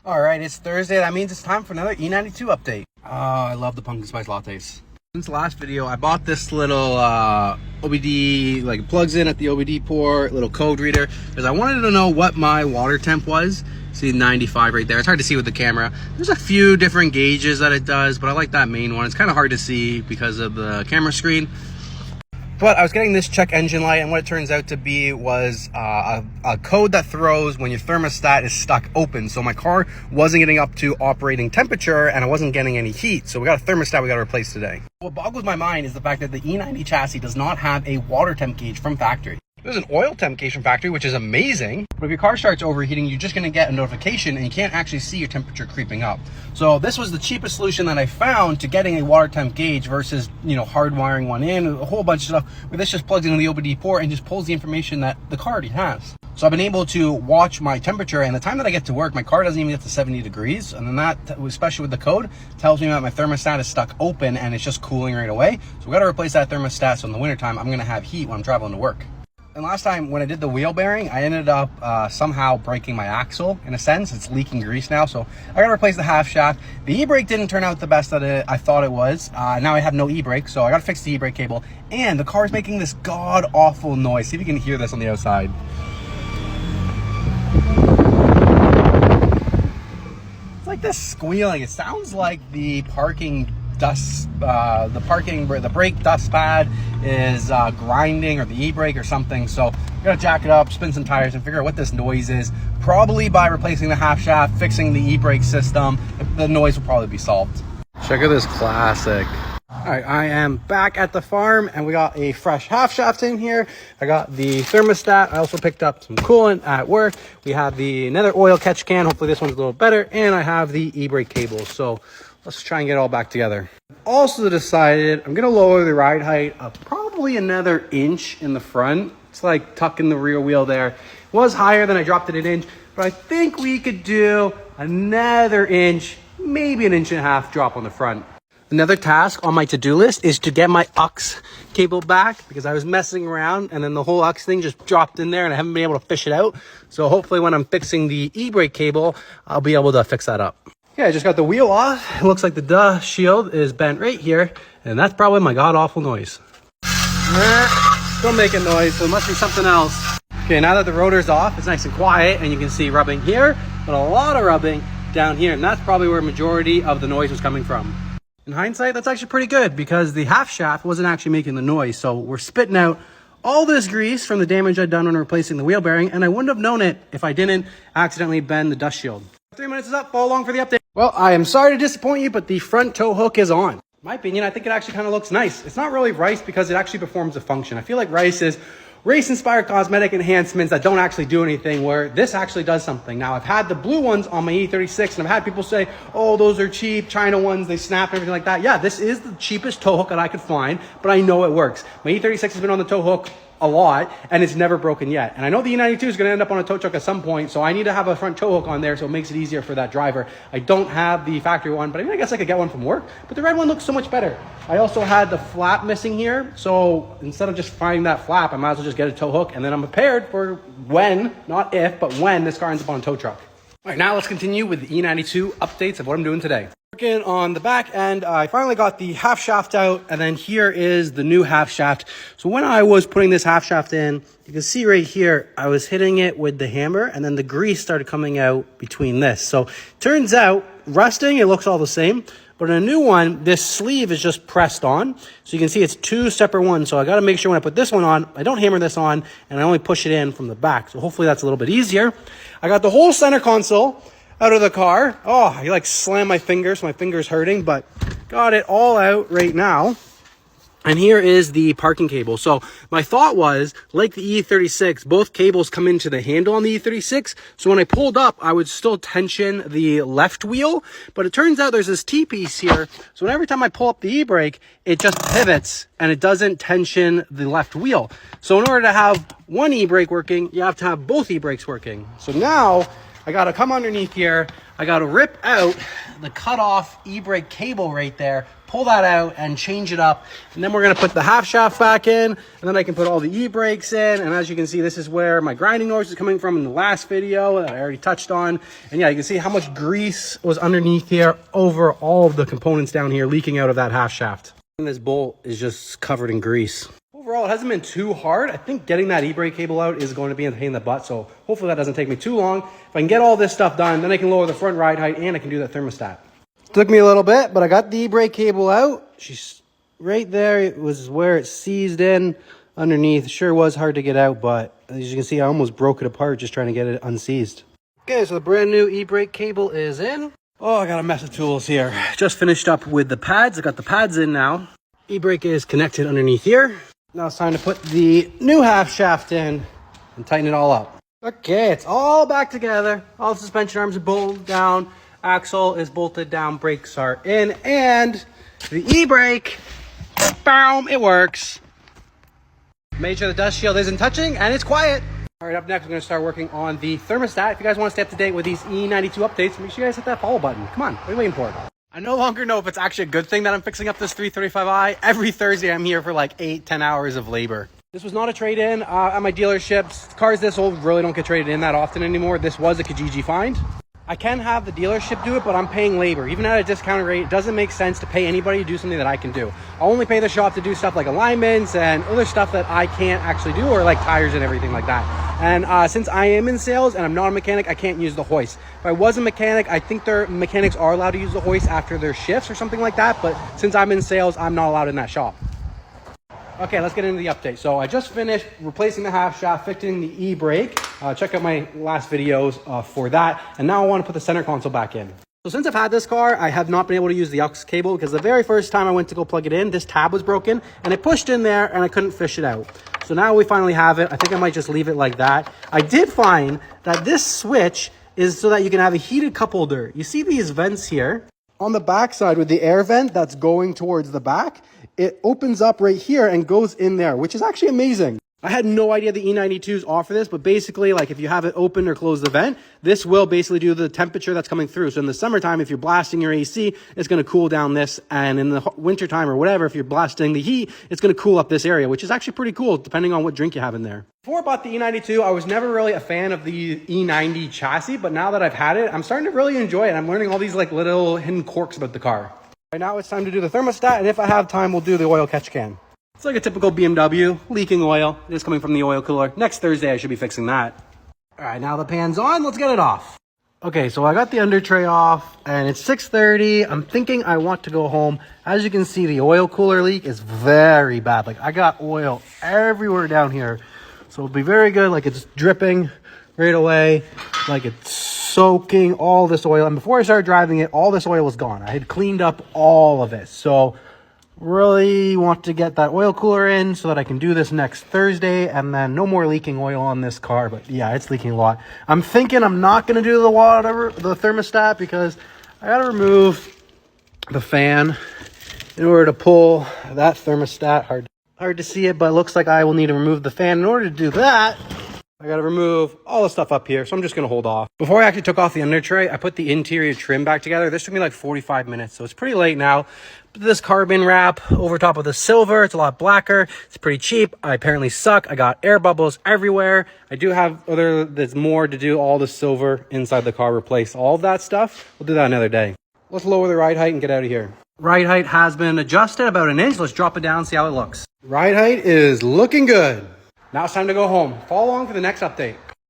All right, it's Thursday. That means it's time for another E92 update. Oh, I love the pumpkin spice lattes. Since the last video, I bought this little OBD, like it plugs in at the OBD port, little code reader, because I wanted to know what my water temp was. See 95 right there. It's hard to see with the camera. There's a few different gauges that it does, but I like that main one. It's kind of hard to see because of the camera screen. But I was getting this check engine light, and what it turns out to be was a code that throws when your thermostat is stuck open. So my car wasn't getting up to operating temperature, and I wasn't getting any heat. So we got a thermostat we got to replace today. What boggles my mind is the fact that the E90 chassis does not have a water temp gauge from factory. There's an oil temp gauge from factory, which is amazing. But if your car starts overheating, you're just gonna get a notification and you can't actually see your temperature creeping up. So this was the cheapest solution that I found to getting a water temp gauge versus, hardwiring one in, a whole bunch of stuff where this just plugs into the OBD port and just pulls the information that the car already has. So I've been able to watch my temperature, and the time that I get to work, my car doesn't even get to 70 degrees. And then that, especially with the code, tells me that my thermostat is stuck open and it's just cooling right away. So we gotta replace that thermostat so in the wintertime, I'm gonna have heat when I'm traveling to work. And last time when I did the wheel bearing, I ended up somehow breaking my axle in a sense. It's leaking grease now, so I gotta replace the half shaft. The e-brake didn't turn out the best that I thought it was. Now I have no e-brake, so I gotta fix the e-brake cable. And the car is making this god-awful noise. See if you can hear this on the outside. It's like this squealing. It sounds like the parking dust, the brake dust pad is grinding, or the e-brake or something. So we gotta jack it up, spin some tires, and figure out what this noise is. Probably by replacing the half shaft, fixing the e-brake system, the noise will probably be solved. Check out this classic. All right, I am back at the farm, and we got a fresh half shaft in here. I got the thermostat. I also picked up some coolant at work. We have another oil catch can. Hopefully this one's a little better. And I have the e-brake cable. So let's try and get it all back together. Also decided I'm gonna lower the ride height of probably another inch in the front. It's like tucking the rear wheel there. It was higher than I dropped it an inch, but I think we could do another inch, maybe an inch and a half drop on the front. Another task on my to-do list is to get my aux cable back, because I was messing around and then the whole aux thing just dropped in there and I haven't been able to fish it out. So hopefully when I'm fixing the e-brake cable, I'll be able to fix that up. Yeah, I just got the wheel off. It looks like the dust shield is bent right here, and that's probably my god-awful noise. Still making noise, so it must be something else. Okay, now that the rotor's off, it's nice and quiet, and you can see rubbing here, but a lot of rubbing down here, and that's probably where a majority of the noise was coming from. In hindsight, that's actually pretty good, because the half shaft wasn't actually making the noise, so we're spitting out all this grease from the damage I'd done when replacing the wheel bearing, and I wouldn't have known it if I didn't accidentally bend the dust shield. 3 minutes is up. Follow along for the update. Well, I am sorry to disappoint you, but the front tow hook is on. In my opinion, I think it actually kind of looks nice. It's not really Rice because it actually performs a function. I feel like Rice is race-inspired cosmetic enhancements that don't actually do anything, where this actually does something. Now, I've had the blue ones on my E36, and I've had people say, oh, those are cheap, China ones, they snap and everything like that. Yeah, this is the cheapest tow hook that I could find, but I know it works. My E36 has been on the tow hook a lot, and it's never broken yet. And I know the E92 is going to end up on a tow truck at some point, so I need to have a front tow hook on there so it makes it easier for that driver. I don't have the factory one, but I guess I could get one from work. But the red one looks so much better. I also had the flap missing here, so instead of just finding that flap, I might as well just get a tow hook, and then I'm prepared for when, not if, but when this car ends up on a tow truck. All right, now let's continue with the E92 updates of what I'm doing today. Working on the back end, I finally got the half shaft out, and then here is the new half shaft. So when I was putting this half shaft in, you can see right here, I was hitting it with the hammer, and then the grease started coming out between this. So turns out, rusting, it looks all the same, but in a new one, this sleeve is just pressed on. So you can see it's two separate ones. So I got to make sure when I put this one on, I don't hammer this on, and I only push it in from the back. So hopefully that's a little bit easier. I got the whole center console out of the car. Oh, I like slammed my fingers, so my finger's hurting, but got it all out right now. And here is the parking cable. So my thought was, like the E36, both cables come into the handle on the E36. So when I pulled up, I would still tension the left wheel. But it turns out there's this T-piece here. So every time I pull up the e-brake, it just pivots and it doesn't tension the left wheel. So in order to have one e-brake working, you have to have both e-brakes working. So now I got to come underneath here. I got to rip out the cutoff e-brake cable right there, pull that out and change it up. And then we're gonna put the half shaft back in, and then I can put all the e-brakes in. And as you can see, this is where my grinding noise is coming from in the last video that I already touched on. And yeah, you can see how much grease was underneath here over all of the components down here leaking out of that half shaft. And this bolt is just covered in grease. Overall, it hasn't been too hard. I think getting that e-brake cable out is going to be a pain in the butt, so hopefully that doesn't take me too long. If I can get all this stuff done, then I can lower the front ride height and I can do that thermostat. Took me a little bit, but I got the e-brake cable out. She's right there. It was where it seized in underneath. Sure was hard to get out, but as you can see, I almost broke it apart just trying to get it unseized. Okay, so the brand new e-brake cable is in. Oh, I got a mess of tools here. Just finished up with the pads. I got the pads in now. E-brake is connected underneath here. Now it's time to put the new half shaft in and tighten it all up. Okay, it's all back together. All the suspension arms are bolted down. Axle is bolted down. Brakes are in. And the e-brake, boom, it works. Made sure the dust shield isn't touching and it's quiet. All right, up next, we're going to start working on the thermostat. If you guys want to stay up to date with these E92 updates, make sure you guys hit that follow button. Come on, what are you waiting for? I no longer know if it's actually a good thing that I'm fixing up this 335i. Every Thursday, I'm here for like 8-10 hours of labor. This was not a trade-in at my dealerships. Cars this old really don't get traded in that often anymore. This was a Kijiji find. I can have the dealership do it, but I'm paying labor. Even at a discounted rate, it doesn't make sense to pay anybody to do something that I can do. I'll only pay the shop to do stuff like alignments and other stuff that I can't actually do, or like tires and everything like that. And since I am in sales and I'm not a mechanic, I can't use the hoist. If I was a mechanic, I think their mechanics are allowed to use the hoist after their shifts or something like that. But since I'm in sales, I'm not allowed in that shop. Okay, let's get into the update. So I just finished replacing the half shaft, fixing the e-brake. Check out my last videos for that. And now I want to put the center console back in. So since I've had this car, I have not been able to use the aux cable because the very first time I went to go plug it in, this tab was broken and it pushed in there and I couldn't fish it out. So now we finally have it. I think I might just leave it like that. I did find that this switch is so that you can have a heated cup holder. You see these vents here? On the back side with the air vent that's going towards the back, it opens up right here and goes in there, which is actually amazing. I had no idea the E92s offer this, but basically, like if you have it open or close the vent, this will basically do the temperature that's coming through. So in the summertime, if you're blasting your AC, it's going to cool down this. And in the wintertime or whatever, if you're blasting the heat, it's going to cool up this area, which is actually pretty cool depending on what drink you have in there. Before I bought the E92, I was never really a fan of the E90 chassis, but now that I've had it, I'm starting to really enjoy it. I'm learning all these like little hidden quirks about the car. Right now it's time to do the thermostat, and if I have time, we'll do the oil catch can. It's like a typical BMW, leaking oil. It is coming from the oil cooler. Next Thursday, I should be fixing that. All right, now the pan's on. Let's get it off. Okay, so I got the under tray off, and it's 6:30. I'm thinking I want to go home. As you can see, the oil cooler leak is very bad. Like, I got oil everywhere down here. So it'll be very good. Like, it's dripping right away. Like, it's soaking all this oil. And before I started driving it, all this oil was gone. I had cleaned up all of it. So really want to get that oil cooler in so that I can do this next Thursday, and then no more leaking oil on this car. But yeah, it's leaking a lot. I'm thinking I'm not going to do the thermostat because I got to remove the fan in order to pull that thermostat. Hard to see it, but it looks like I will need to remove the fan. In order to do that, I got to remove all the stuff up here, so I'm just going to hold off. Before I actually took off the under tray, I put the interior trim back together. This took me like 45 minutes, so it's pretty late now. But this carbon wrap over top of the silver, it's a lot blacker. It's pretty cheap. I apparently suck. I got air bubbles everywhere. I do have there's more to do. All the silver inside the car, replace all of that stuff. We'll do that another day. Let's lower the ride height and get out of here. Ride height has been adjusted about an inch. Let's drop it down, see how it looks. Ride height is looking good. Now it's time to go home. Follow along for the next update.